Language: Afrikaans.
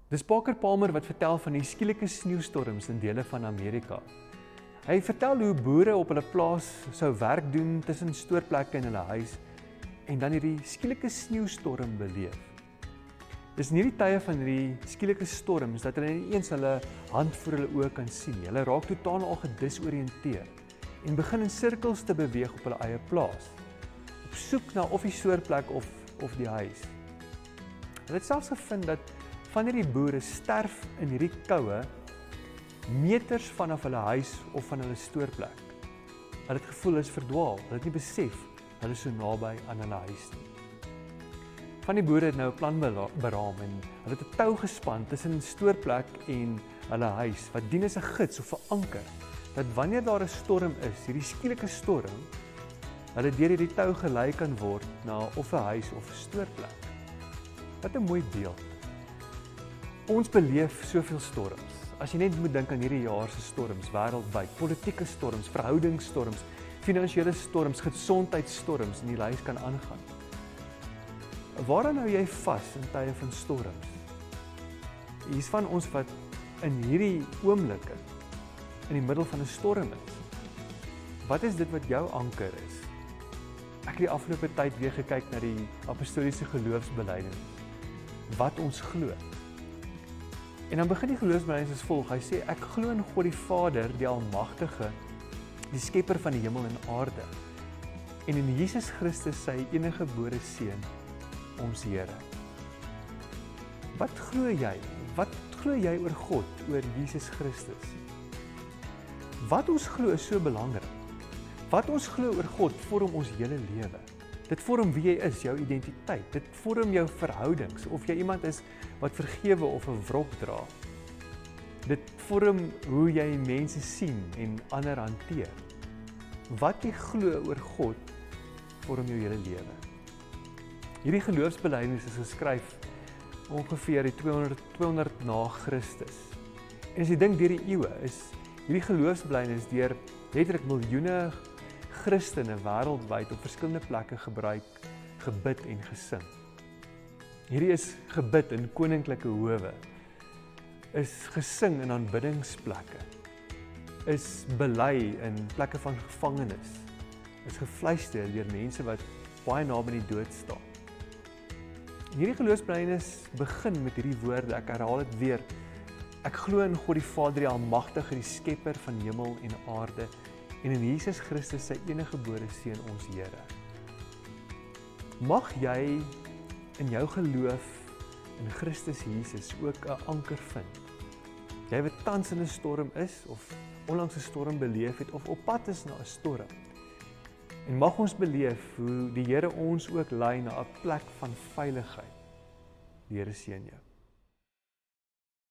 Dis Parker Palmer wat vertel van die skielike sneeustorms in dele van Amerika. Hy vertel hoe boere op hulle plaas sou werk doen tussen stoorplekke in hulle huis en dan hierdie skielike sneeustorm beleef. Dis in hierdie tye van hierdie skielike storms dat hulle nie eens hulle hand voor hulle oë kan sien nie. Hulle raak totaal al gedisoriënteer en begin in sirkels te beweeg op hulle eie plaas, op soek na of die stoorplek of die huis. Hulle het selfs gevind dat van hierdie boere sterf in hierdie koue meters vanaf hulle huis of van hulle stoorplek. Hulle het gevoel hulle is verdwaal, hulle het nie besef hulle is so naby aan hulle huis nie. Van die boere het nou 'n plan beraam en hulle het 'n tou gespan tussen 'n stoorplek en hulle huis wat dien as 'n gids of 'n anker, dat wanneer daar 'n storm is, hierdie skielike storm, hulle deur hierdie tou gelei kan word na of 'n huis of 'n stoorplek. Wat 'n mooi beeld. Ons beleef soveel storms. As jy net moet dink aan hierdie jaar se storms wêreldwyd, politieke storms, verhoudingsstorms, finansiële storms, gesondheidsstorms en die lys kan aangaan. Waaraan hou jy vas in tye van storms? Hier's van ons wat in hierdie oomblikke in die middel van 'n storm is. Wat is dit wat jou anker is? Ek het die afgelope tyd weer gekyk na die apostoliese geloofsbelijdenis. Wat ons glo. En dan begin die geloofsbelijdenis as volg. Hy sê, ek glo in God die Vader, die Almagtige, die skepper van die hemel en aarde, en in Jesus Christus sy eniggebore Seun, ons Here. Wat glo jy? Wat glo jy oor God, oor Jesus Christus? Wat ons glo is so belangrik. Wat ons glo oor God vorm ons hele lewe. Dit vorm wie jy is, jou identiteit. Dit vorm jou verhoudings, of jy iemand is wat vergewe of 'n wrok dra. Dit vorm hoe jy mense sien en ander hanteer. Wat jy glo oor God vorm jou hele lewe. Hierdie geloofsbelijdenis is geskryf ongeveer die 200 na Christus. En as jy dink deur die eeue, is hierdie geloofsbelijdenis deur letterlik miljoene Christene wêreldwyd op verskillende plekke gebruik, gebid en gesing. Hierdie is gebid in koninklike howe, is gesing in aanbiddingsplekke, is bely in plekke van gevangenis, is gefluister deur mense wat baie naby die dood staan. Hierdie geloofsbelijdenis begin met hierdie woorde, ek herhaal dit weer, ek glo in God die Vader, die Almagtige, die skepper van hemel en aarde, en in Jesus Christus sy eniggebore Seun, ons Here. Mag jy in jou geloof in Christus Jesus ook 'n anker vind. Jy wat tans in 'n storm is, of onlangs 'n storm beleef het, of op pad is na 'n storm. En mag ons beleef hoe die Here ons ook lei na 'n plek van veiligheid. Die Here seën jou.